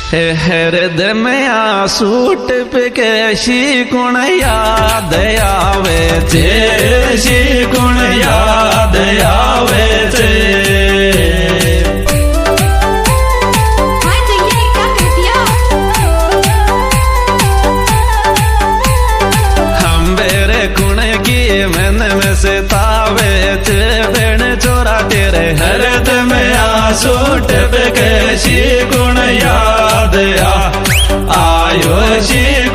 हृदय में आसूट पे कैसी गुण याद आवे थे गुण याद आवे थे। हम बेरे गुण की मन में से तावे थे बेण चोरा तेरे हृदय में आसूट पे कैसी गुण याद आयो जी